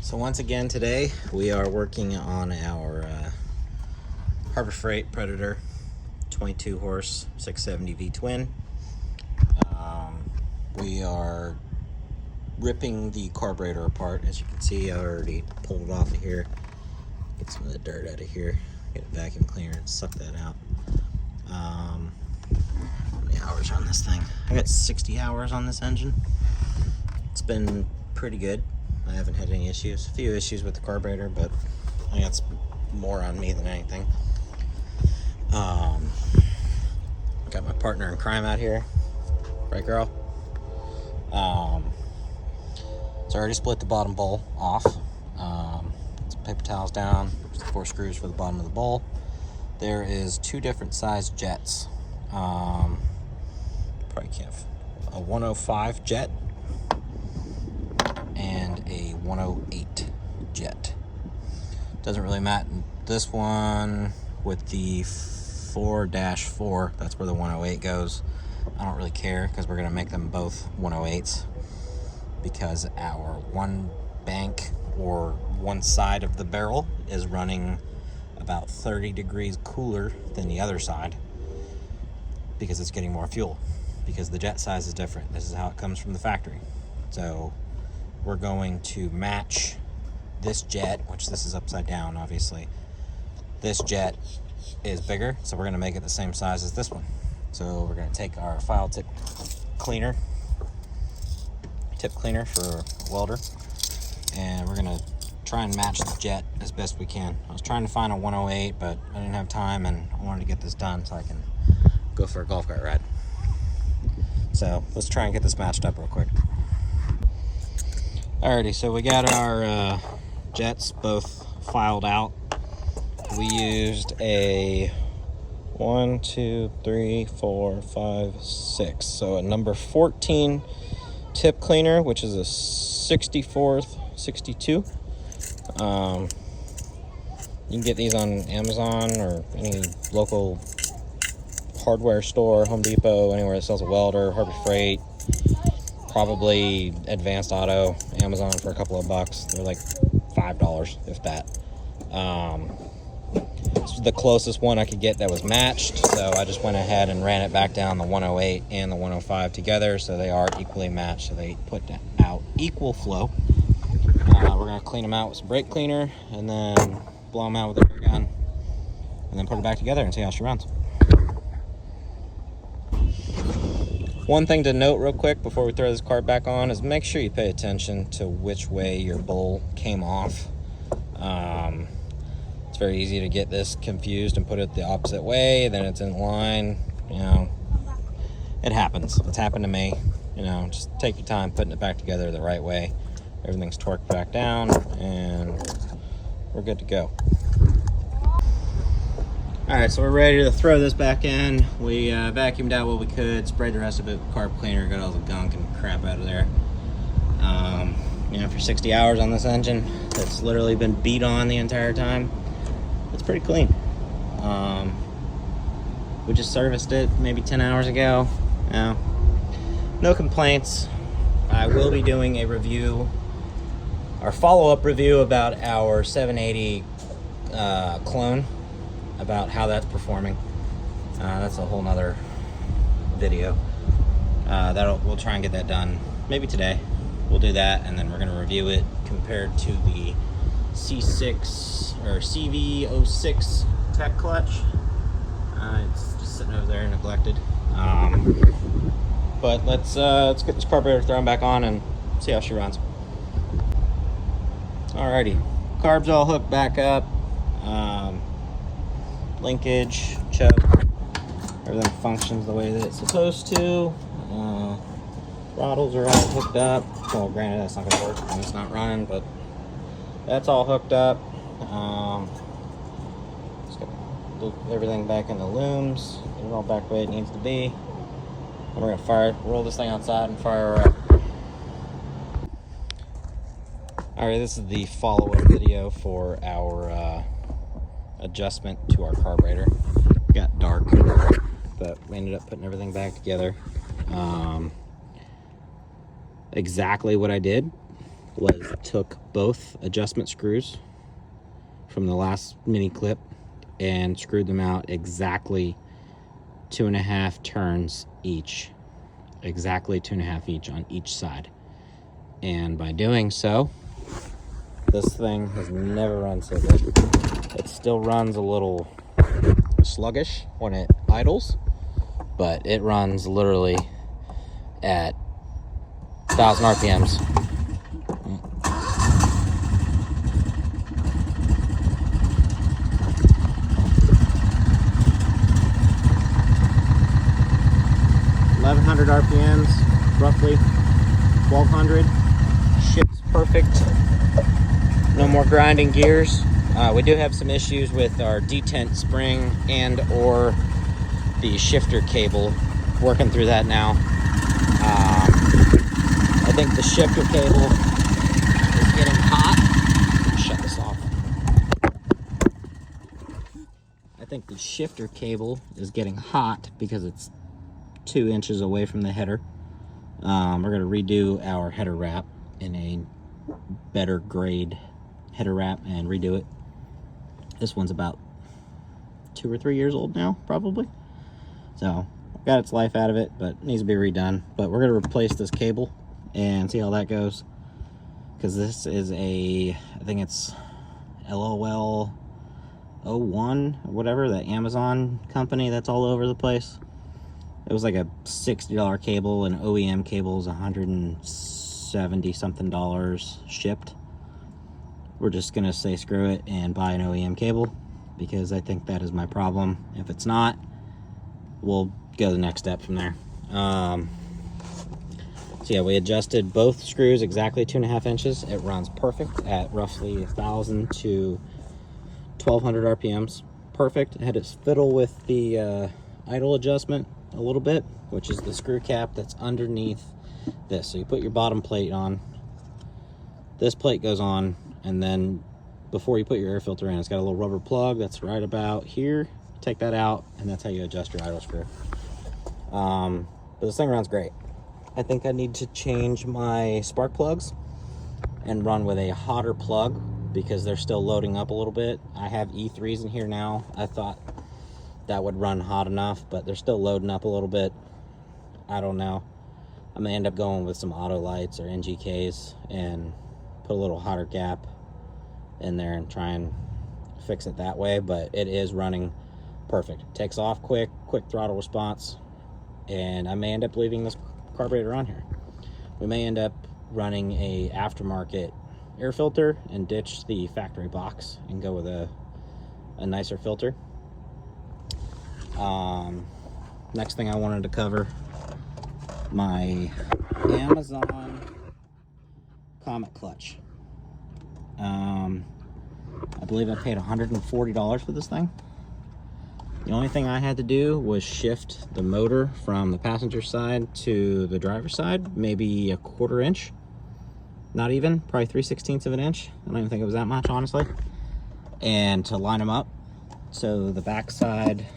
So once again today we are working on our Harbor Freight Predator 22 horse 670 V twin. We are ripping the carburetor apart. As you can see, I already pulled it off of here. Get some of the dirt out of here. Get a vacuum cleaner and suck that out. How many hours on this thing? I got 60 hours on this engine. It's been pretty good. I haven't had any issues. A few issues with the carburetor, but I think it's more on me than anything. Got my partner in crime out here. Right, girl? So I already split the bottom bowl off. Some paper towels down, 4 screws for the bottom of the bowl. There is 2 different size jets. Probably can't. A 105 jet and a 108 jet. Doesn't really matter. This one with the 4-4, that's where the 108 goes. I don't really care because we're going to make them both 108s because our one bank or one side of the barrel is running about 30 degrees cooler than the other side because it's getting more fuel, because the jet size is different. This is how it comes from the factory. So we're going to match this jet, which this is upside down obviously. This jet is bigger, so we're going to make it the same size as this one. So we're going to take our file tip cleaner for a welder, and we're going to try and match the jet as best we can. I was trying to find a 108, but I didn't have time, and I wanted to get this done so I can go for a golf cart ride. So let's try and get this matched up real quick. Alrighty, so we got our jets both filed out. We used a 1, 2, 3, 4, 5, 6. So a number 14 tip cleaner, which is a 64th 62. You can get these on Amazon or any local hardware store, Home Depot, anywhere that sells a welder, Harbor Freight, probably Advanced Auto, Amazon for a couple of bucks. They're like $5, if that. This was the closest one I could get that was matched, so I just went ahead and ran it back down, the 108 and the 105 together, so they are equally matched, so they put out equal flow. We're going to clean them out with some brake cleaner, and then blow them out with a air gun, and then put it back together and see how she runs. One thing to note real quick before we throw this cart back on is make sure you pay attention to which way your bowl came off. It's very easy to get this confused and put it the opposite way, then it's in line. You know, it happens. It's happened to me. You know, just take your time putting it back together the right way. Everything's torqued back down, and we're good to go. Alright, so we're ready to throw this back in. We vacuumed out what we could, sprayed the rest of it with carb cleaner, got all the gunk and crap out of there. You know, for 60 hours on this engine, it's literally been beat on the entire time. It's pretty clean. We just serviced it maybe 10 hours ago. No complaints. I will be doing a review, our follow-up review about our 780 clone, about how that's performing. That's a whole nother video. We'll try and get that done maybe today. We'll do that, and then we're going to review it compared to the C6 or CV06 tech clutch. It's just sitting over there neglected. But let's get this carburetor thrown back on and see how she runs. Alrighty, carb's all hooked back up. Linkage, choke, everything functions the way that it's supposed to. Throttles are all hooked up. Well, granted, that's not going to work when it's not running, but that's all hooked up. Just got everything back in the looms. Get it all back the way it needs to be. And we're going to roll this thing outside and fire her up. Alright, this is the follow-up video for our adjustment to our carburetor. It got dark, but we ended up putting everything back together. Exactly what I did was took both adjustment screws from the last mini clip and screwed them out exactly 2.5 turns each. Exactly 2.5 each on each side. And by doing so, this thing has never run so good. It still runs a little sluggish when it idles, but it runs literally at 1,000 RPMs. RPMs, roughly 1,200. Ships perfect. No more grinding gears. We do have some issues with our detent spring and or the shifter cable. Working through that now. I think the shifter cable is getting hot. Shut this off. I think the shifter cable is getting hot because it's 2 inches away from the header. We're going to redo our header wrap in a better grade header wrap and redo it. This one's about 2 or 3 years old now, probably. So got its life out of it, but it needs to be redone. But we're going to replace this cable and see how that goes, because this is a, I think it's LOL 01 or whatever, the Amazon company that's all over the place. It was like a $60 cable, and OEM cable is $170 something shipped. We're just gonna say screw it and buy an OEM cable, because I think that is my problem. If it's not, we'll go the next step from there. So yeah, we adjusted both screws exactly 2.5 inches. It runs perfect at roughly 1,000 to 1,200 RPMs. Perfect. I had to fiddle with the idle adjustment a little bit, which is the screw cap that's underneath this. So you put your bottom plate on, this plate goes on, and then before you put your air filter in, it's got a little rubber plug that's right about here. Take that out, and that's how you adjust your idle screw. But this thing runs great. I think I need to change my spark plugs and run with a hotter plug, because they're still loading up a little bit. I have E3s in here now. I thought that would run hot enough, but they're still loading up a little bit. I don't know. I'm gonna end up going with some auto lights or NGKs and put a little hotter gap in there and try and fix it that way. But it is running perfect. Takes off quick throttle response, and I may end up leaving this carburetor on here. We may end up running a aftermarket air filter and ditch the factory box and go with a nicer filter. Next thing I wanted to cover, my Amazon Comet clutch. I believe I paid $140 for this thing. The only thing I had to do was shift the motor from the passenger side to the driver's side, maybe a 1/4 inch. Not even, probably 3/16 of an inch. I don't even think it was that much, honestly. And to line them up, so the backside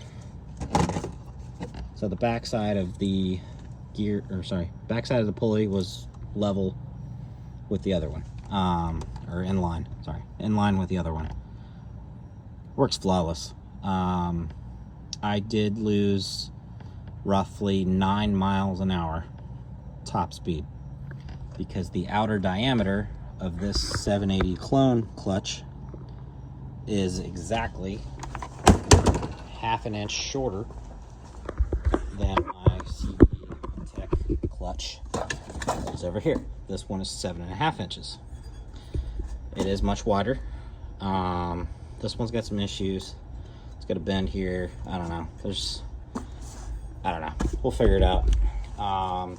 of the gear, or sorry, backside of the pulley was level with the other one, or in line with the other one. Works flawless. I did lose roughly 9 miles an hour top speed, because the outer diameter of this 780 clone clutch is exactly 1/2 inch shorter than my CB Tech clutch is over here. This one is 7.5 inches. It is much wider. This one's got some issues. It's got a bend here. I don't know. I don't know. We'll figure it out.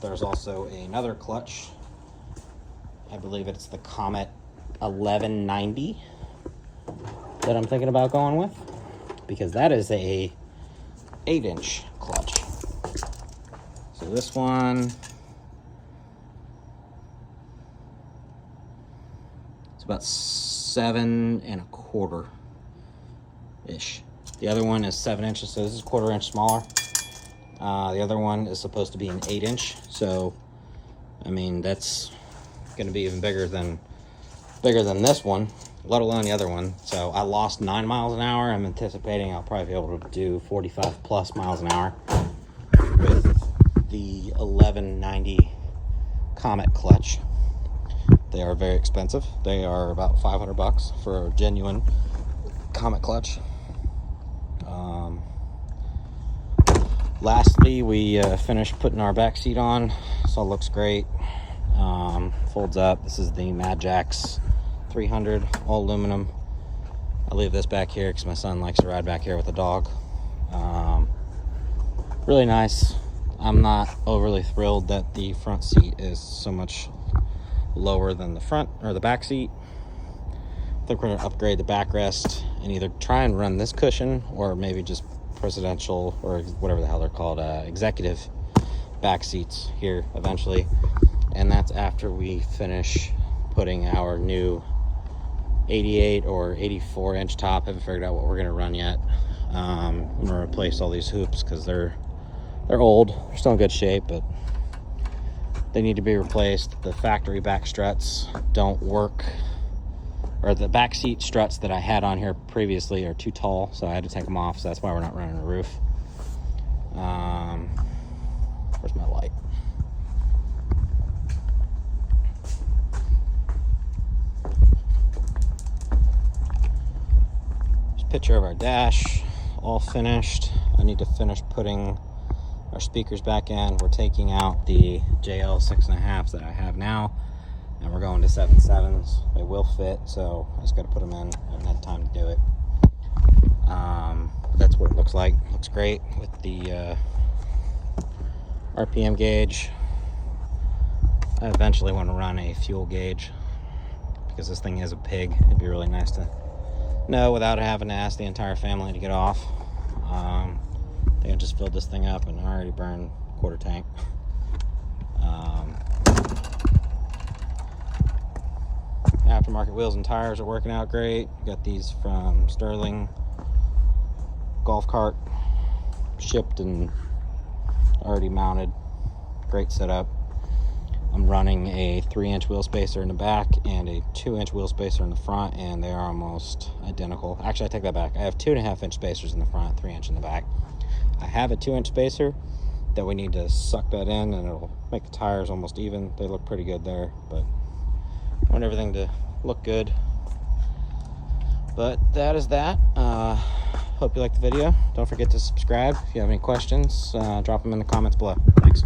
There's also another clutch. I believe it's the Comet 1190 that I'm thinking about going with, because that is a 8-inch clutch. So this one, it's about 7.25 ish. The other one is 7 inches, so this is 1/4 inch smaller. The other one is supposed to be an 8-inch, so I mean that's going to be even bigger than bigger than this one, let alone the other one. So I lost 9 miles an hour. I'm anticipating I'll probably be able to do 45 plus miles an hour with the 1190 Comet clutch. They are very expensive. They are about 500 bucks for a genuine Comet clutch. Lastly, we finished putting our back seat on, so it looks great. Folds up. This is the Mad Jax 300 all aluminum. I leave this back here because my son likes to ride back here with the dog. Really nice. I'm not overly thrilled that the front seat is so much lower than the front or the back seat. I think we're going to upgrade the backrest and either try and run this cushion or maybe just presidential or whatever the hell they're called, executive back seats here eventually. And that's after we finish putting our new 88 or 84 inch top. Haven't figured out what we're going to run yet. I'm going to replace all these hoops because they're old. They're still in good shape, but they need to be replaced. The factory back struts don't work, or the back seat struts that I had on here previously are too tall, so I had to take them off. So that's why we're not running a roof. Where's my light? There's a picture of our dash, all finished. I need to finish putting our speakers back in. We're taking out the JL 6.5s that I have now, and we're going to 7.7s. They will fit, so I just got to put them in. I haven't had time to do it. But that's what it looks like. Looks great with the RPM gauge. I eventually want to run a fuel gauge because this thing is a pig. It'd be really nice to know without having to ask the entire family to get off. I think I just filled this thing up and I already burned a quarter tank. Aftermarket wheels and tires are working out great. Got these from Sterling golf cart, shipped and already mounted. Great setup. I'm running a 3-inch wheel spacer in the back and a 2-inch wheel spacer in the front, and they are almost identical. Actually, I take that back. I have 2.5-inch spacers in the front, 3-inch in the back. I have a 2-inch spacer that we need to suck that in, and it'll make the tires almost even. They look pretty good there, but I want everything to look good. But that is that. Hope you liked the video. Don't forget to subscribe. If you have any questions, drop them in the comments below. Thanks.